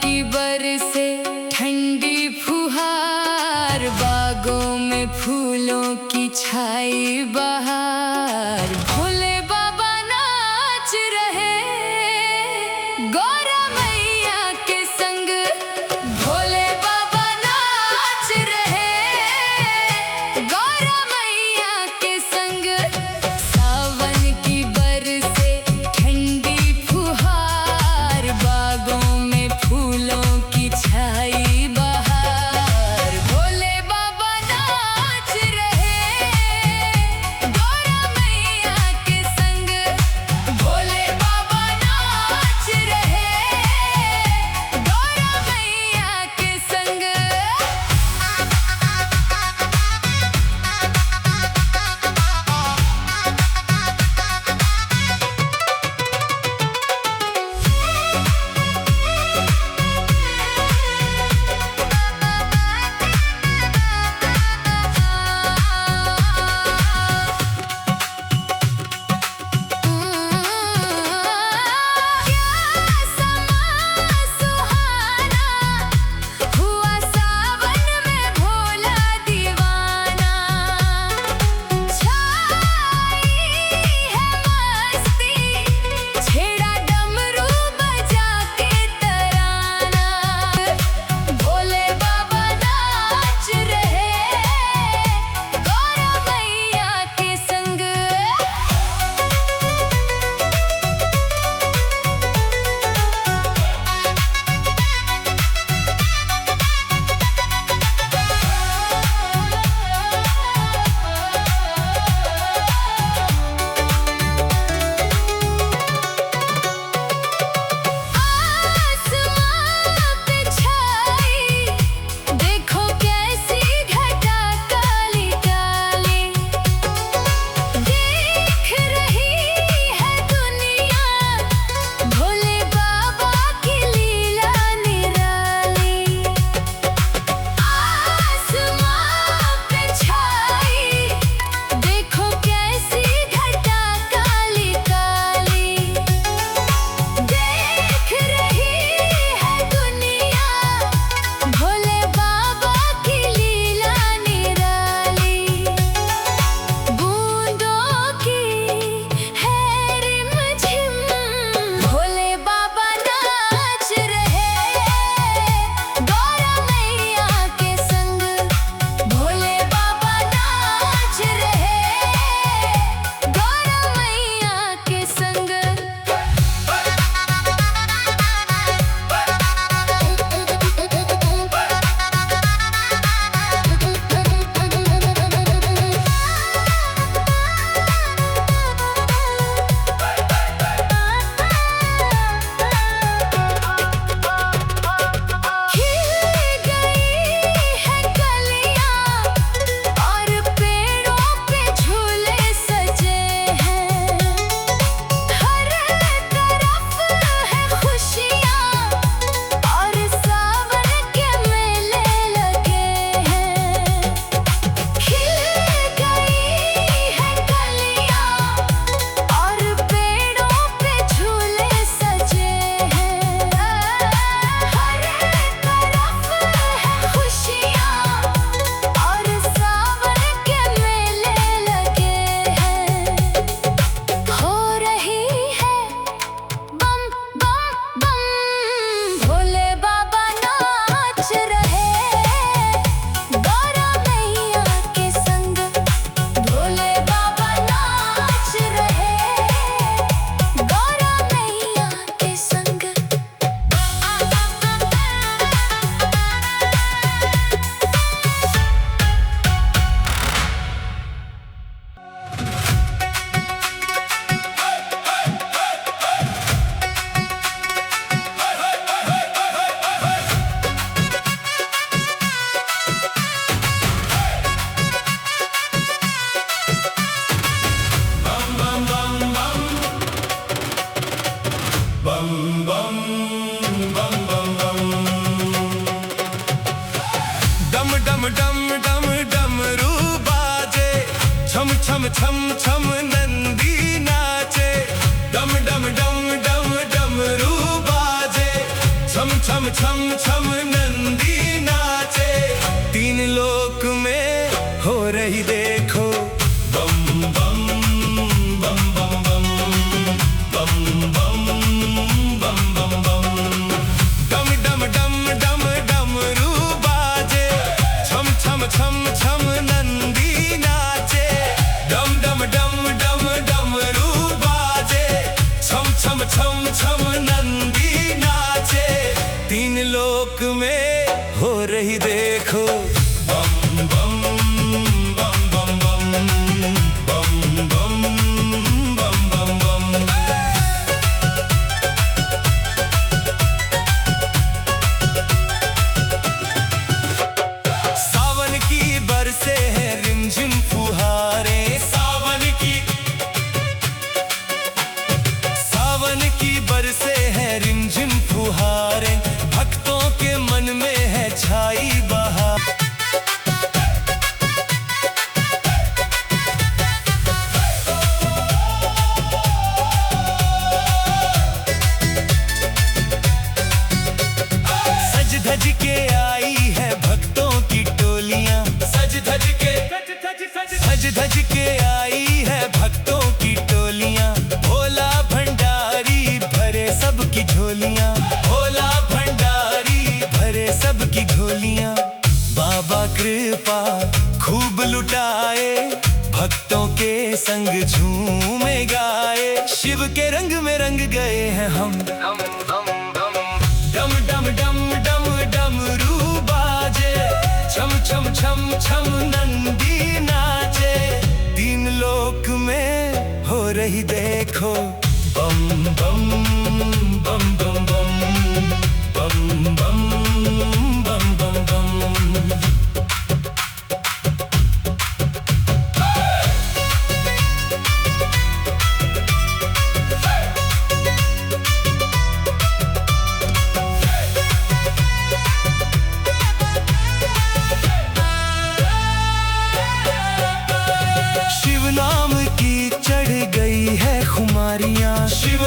की बरसे ठंडी फुहार, बागों में फूलों की छाई बहार। भोले बाबा नाच रहे गौरा मैया के संग, भोले बाबा नाच रहे गौरा मैया के संग। सावन की बरसे ठंडी फुहार, बागों में फूलों की छाई बहार। भोले बाबा नाच रहे गौरा मैया के संग, भोले बाबा नाच रहे गौरा मैया के संग। छम छम छम नंदी नाचे, डम डम डम डम डमरू बाजे, छम छम छम छम नंदी नाचे, तीन लोक में हो रही देखो बम बम बम बम बम बम बम बम बम बम। डम डम डम डम डमरू बाजे, छम छम छम छम नंदी नाचे, डम डम डम डम डमरू बाजे, छम छम छम छम नंदी नाचे, तीन लोक में हो रही देखो बम बम बम बम बम बम बम बम बम बम। सावन की बरसे हैं रिमझिम फुहारें, सावन की बरसे हैं रिमझिम फुहारें, भक्तों के मन में है छाई बहार। सज धज के आई है भक्तों की टोलियां, सज धज के आई है भक्तों की टोलियां, भोला भंडारी भरे सबकी झोलियां, भोला भंडारी भरे सबकी झोलियां। बाबा कृपा खूब लुटाए, भक्तों के संग झूमे गाए, शिव के रंग में रंग गए हैं हम। डम डम डम डम डमरू बाजे, छम छम छम छम नंदी नाचे, तीन लोक में हो रही देखो बम बम बम बम बम बम बम बम बम बम। शिव नाम की चढ़ गई है खुमारियां, शिव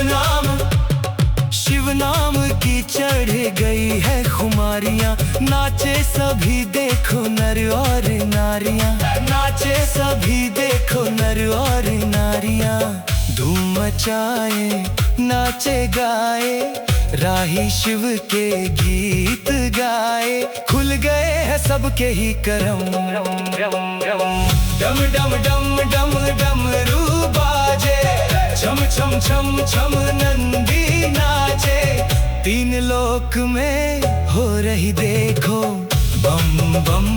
नाम की चढ़ गई है खुमारियां, नाचे सभी देखो नर और नारियां, नाचे सभी देखो नर और नारियां, धूम मचाए नाचे गाए, राही शिव के गीत गाए, खुल गए हैं सबके ही करम। डम डम डम डम डमरू बाजे, छम छम छम छम नंदी नाचे, तीन लोक में हो रही देखो बम बम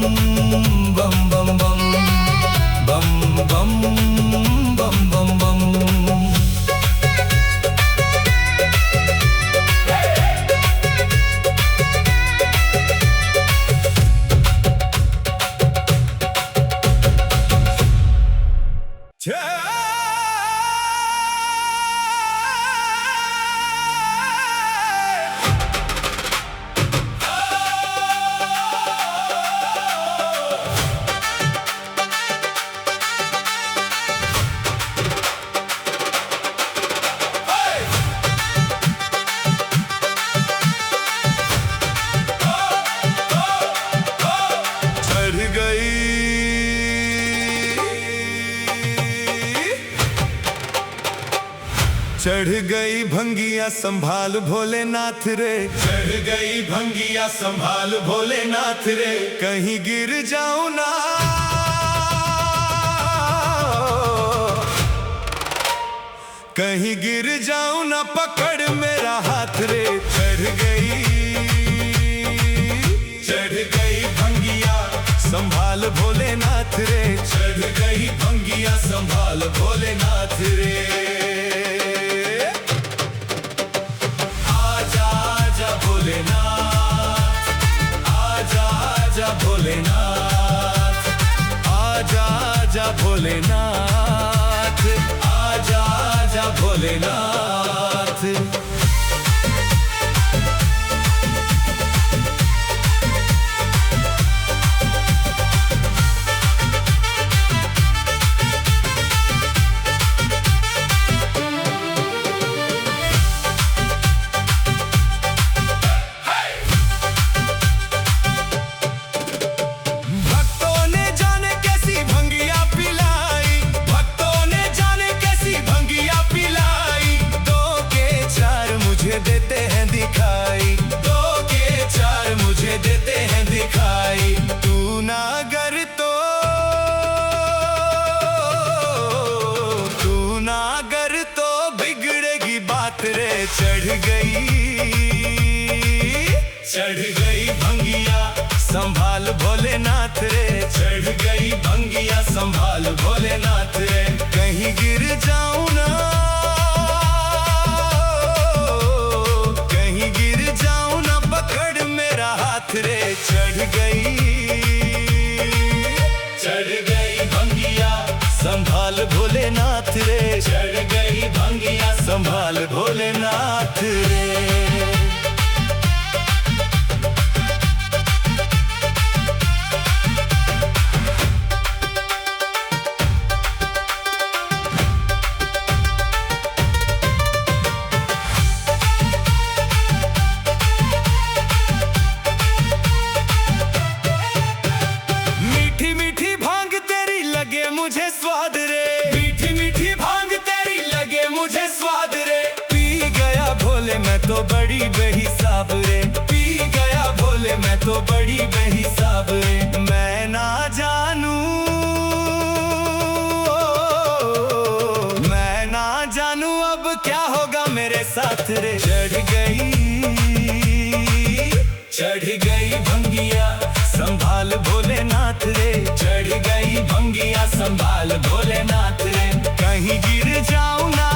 बम बम बम बम बम बम बम बम। चढ़ गई भंगिया संभाल भोलेनाथ रे, चढ़ गई भंगिया संभाल भोलेनाथ रे, कहीं गिर जाऊं ना, कहीं गिर जाऊं ना, पकड़ मेरा हाथ रे। चढ़ गई भंगिया संभाल भोलेनाथ रे, चढ़ गई भंगिया संभाल भोलेनाथ रे। भोलेनाथ आजा आजा भोलेनाथ, आजा आजा भोलेनाथ, आजा आजा भोलेनाथ। चढ़ गई भंगिया संभाल भोलेनाथ रे, चढ़ गई भंगिया संभाल भोलेनाथ रे। कहीं गिर जाऊं ना, कहीं गिर जाऊं ना, पकड़ मेरा हाथ रे। चढ़ गई भंगिया संभाल भोलेनाथ रे, चढ़ गई भंगिया संभाल भोलेनाथ रे। लगे मुझे स्वाद रे, मीठी मीठी भांग तेरी लगे मुझे स्वाद रे। पी गया भोले मैं तो बड़ी बेहिसाब रे, पी गया भोले मैं तो बड़ी बेहिसाब रे। मैं ना जानूं, मैं ना जानूं अब क्या होगा मेरे साथ रे। चढ़ गई भंगिया संभाल भोलेनाथ रे, चढ़ गई भंगिया संभाल भोलेनाथ रे। कहीं गिर जाऊं ना,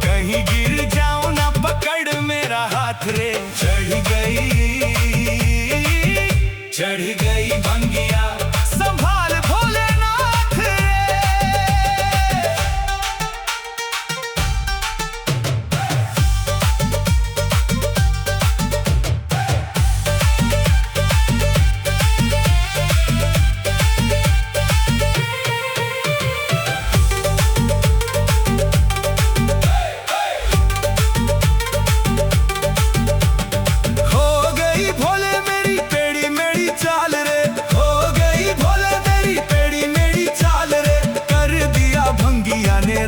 कहीं गिर जाऊं ना, पकड़ मेरा हाथ रे। चढ़ गई भंगिया संभाल भोलेनाथ रे।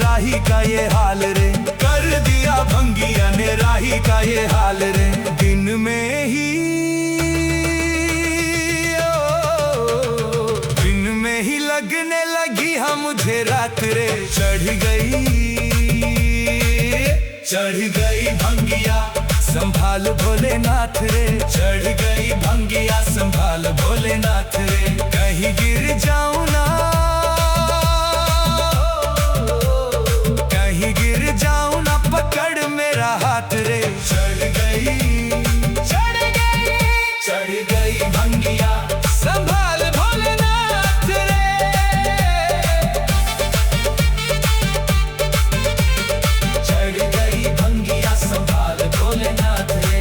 राही का ये हाल रे, कर दिया भंगिया ने राही का ये हाल रे। दिन में ही लगने लगी हाँ मुझे रात रे। चढ़ गई भंगिया संभाल भोलेनाथ रे, चढ़ गई भंगिया संभाल भोलेनाथ रे। कहीं गिर जाऊं ना, कहीं गिर जाऊं ना, पकड़ मेरा हाथ रे। चढ़ गई भंगिया संभाल भोलेनाथ रे। चढ़ गई भंगिया संभाल भोलेनाथ रे।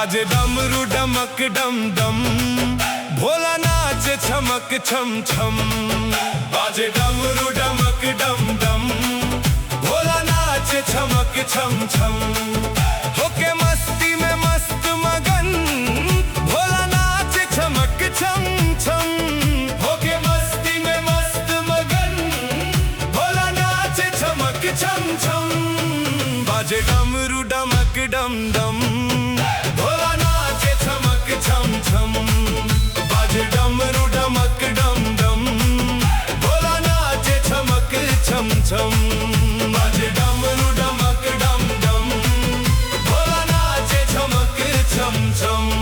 बाजे डमरू डमक डम डम, भोला नाच छमक छम छम। बाजे डमरू डमक डम डम, भोला नाच छमक छम छम। होके मस्ती में मस्त मगन, भोला नाच छमक छम छम। होके मस्ती में मस्त मगन, भोला नाच छमक छम छम। बाजे डमरू डमक डम डम, भोला नाच छमक छम छम। बाजे डमरू डमक डम डम, भोला नाच छमक छम छम। बाजे डमरू डमक डम डम, भोला नाच छमक छम छम।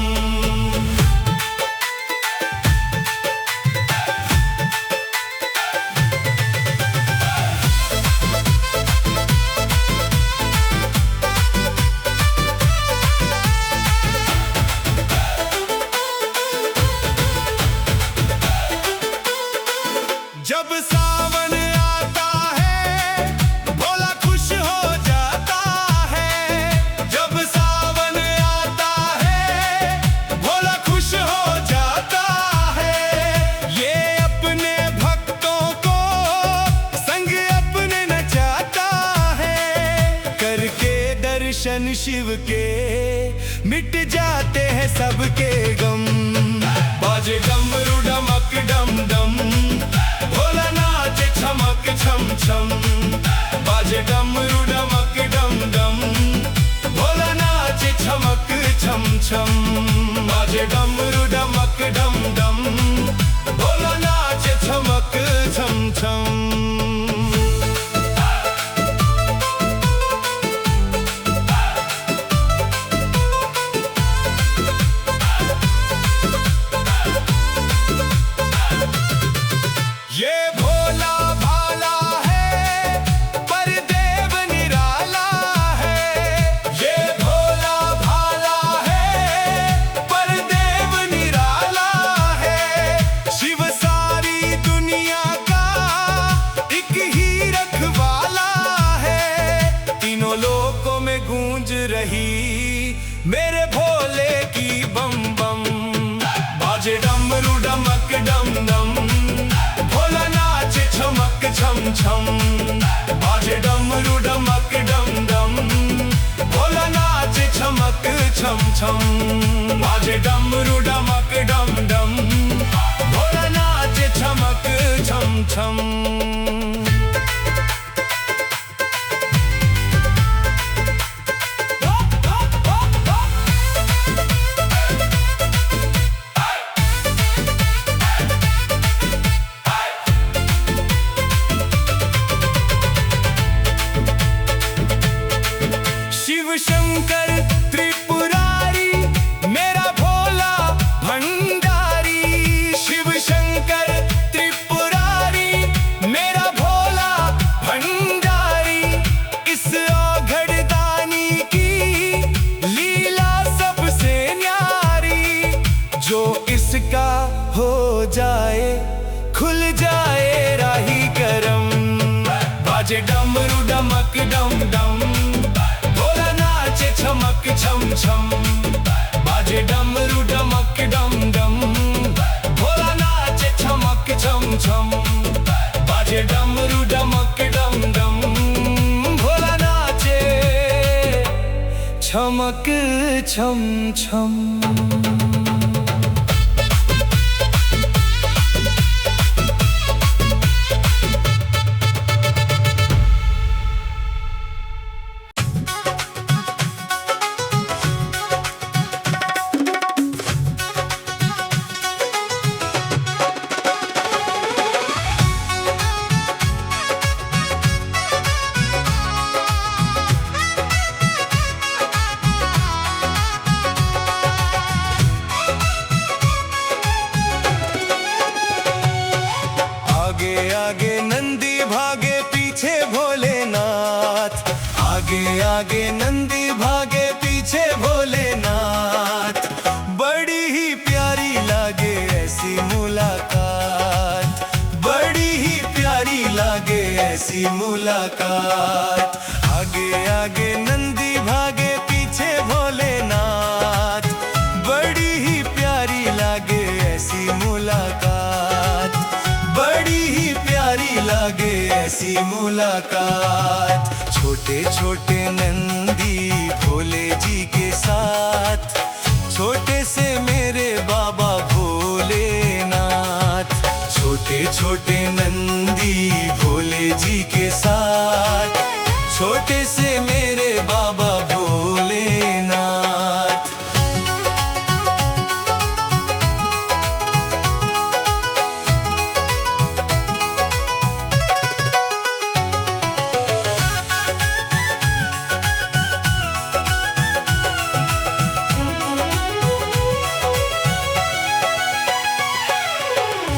जब सावन आता है, भोला खुश हो जाता है। जब सावन आता है, भोला खुश हो जाता है। ये अपने भक्तों को संग अपने नचाता है। करके दर्शन शिव के मिट जाते हैं सबके गम। बाजे डमरू डमक डम डम, भोला नाच छमक छम छम। बाजे डमरू डमक डम डम, भोला नाच छमक छम छम। बाजे डमरू डमक डम डम, भोला नाच छमक छम छम। ये भोला भाला है, पर देव निराला है। ये भोला भाला है, पर देव निराला है। शिव सारी दुनिया का एक ही रखवाला है। तीनों लोकों में गूंज रही मेरे भोले की बम बम। बाजे डमरू डमक डम डम, भोला नाच छमक छम छम। बाजे डमरू डमक डम डम, भोला नाच छमक छम छम। बाजे डमरू डमक डम डम, भोला नाच छमक छम छम। शिव शंकर त्रिपुरारी, मेरा भोला भंडारी। शिव शंकर त्रिपुरारी, मेरा भोला भंडारी। इस औघड़दानी की लीला सबसे न्यारी। जो इसका हो जाए, खुल जाए राही करम। बाजे डमरू डमक डम डम, भोला नाच छमक छम छम। बाजे डमरू डमक डम डम, भोला नाच छमक छम छम। बाजे डमरू डमक डम डम, भोला नाचे छमक छम छम। आगे आगे नंदी भागे पीछे भोलेनाथ। आगे आगे नंदी भागे पीछे भोलेनाथ। बड़ी ही प्यारी लागे ऐसी मुलाकात। बड़ी ही प्यारी लागे ऐसी मुलाकात। आगे आगे नंदी भागे पीछे भोलेनाथ। लागे ऐसी मुलाकात। छोटे छोटे नंदी भोले जी के साथ, छोटे से मेरे बाबा भोलेनाथ। छोटे छोटे नंदी भोले जी के साथ, छोटे से मेरे बाबा भोलेनाथ।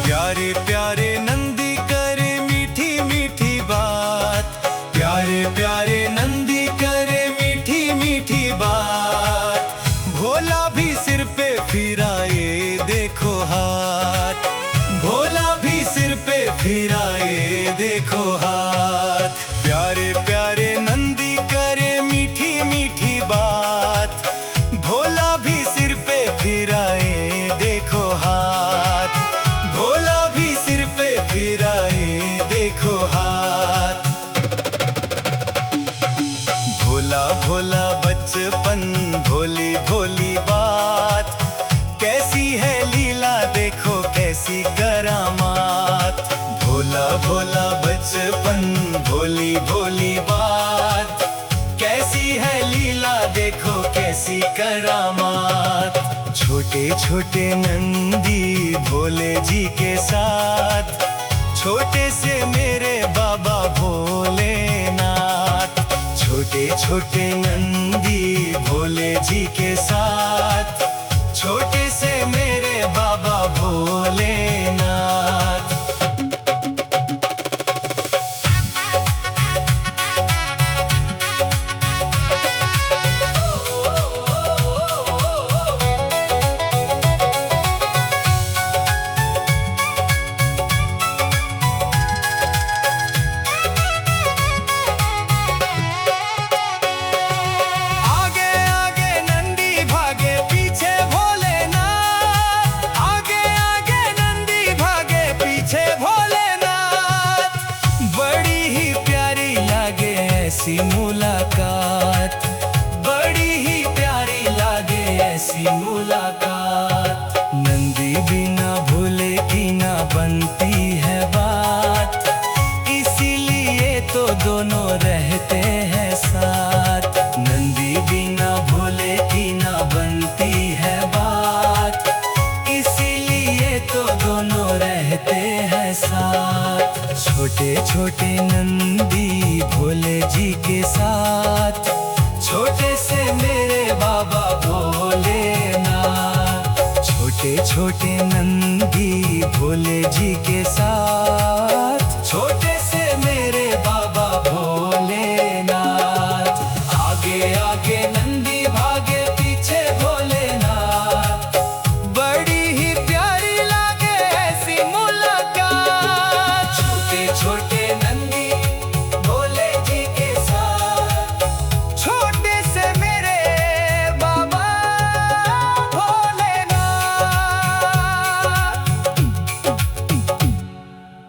प्यारे प्यारे नंदी करे मीठी मीठी बात, प्यारे प्यारे नंदी करे मीठी मीठी बात। भोला भी सिर पे फिराए देखो हाथ, भोला भी सिर पे फिराए देखो हाथ। प्यारे प्यारे नंदी करे मीठी मीठी बात, भोला भी सिर पे फिराए देखो हाथ, भोला भी सिर पे फिराए देखो हाथ। भोला भोला बचपन भोली भोली बात, कैसी है लीला देखो कैसी करामात। भोला भोला बचपन भोली भोली बात, कैसी है लीला देखो कैसी करामात। छोटे छोटे नंदी भोले जी के साथ, छोटे से मेरे बाबा भोलेनाथ। छोटे छोटे नंदी भोले जी के साथ, छोटे से मेरे बाबा भोलेनाथ। ऐसी मुलाकात, बड़ी ही प्यारी लागे ऐसी मुलाकात। नंदी बिना भोले की ना बनती है बात, इसीलिए तो दोनों रहते हैं साथ। नंदी बिना भोले की ना बनती है बात, इसीलिए तो दोनों रहते हैं साथ। छोटे छोटे नंदी भोले जी के साथ, छोटे से मेरे बाबा भोलेनाथ। छोटे छोटे नंदी भोले जी के साथ,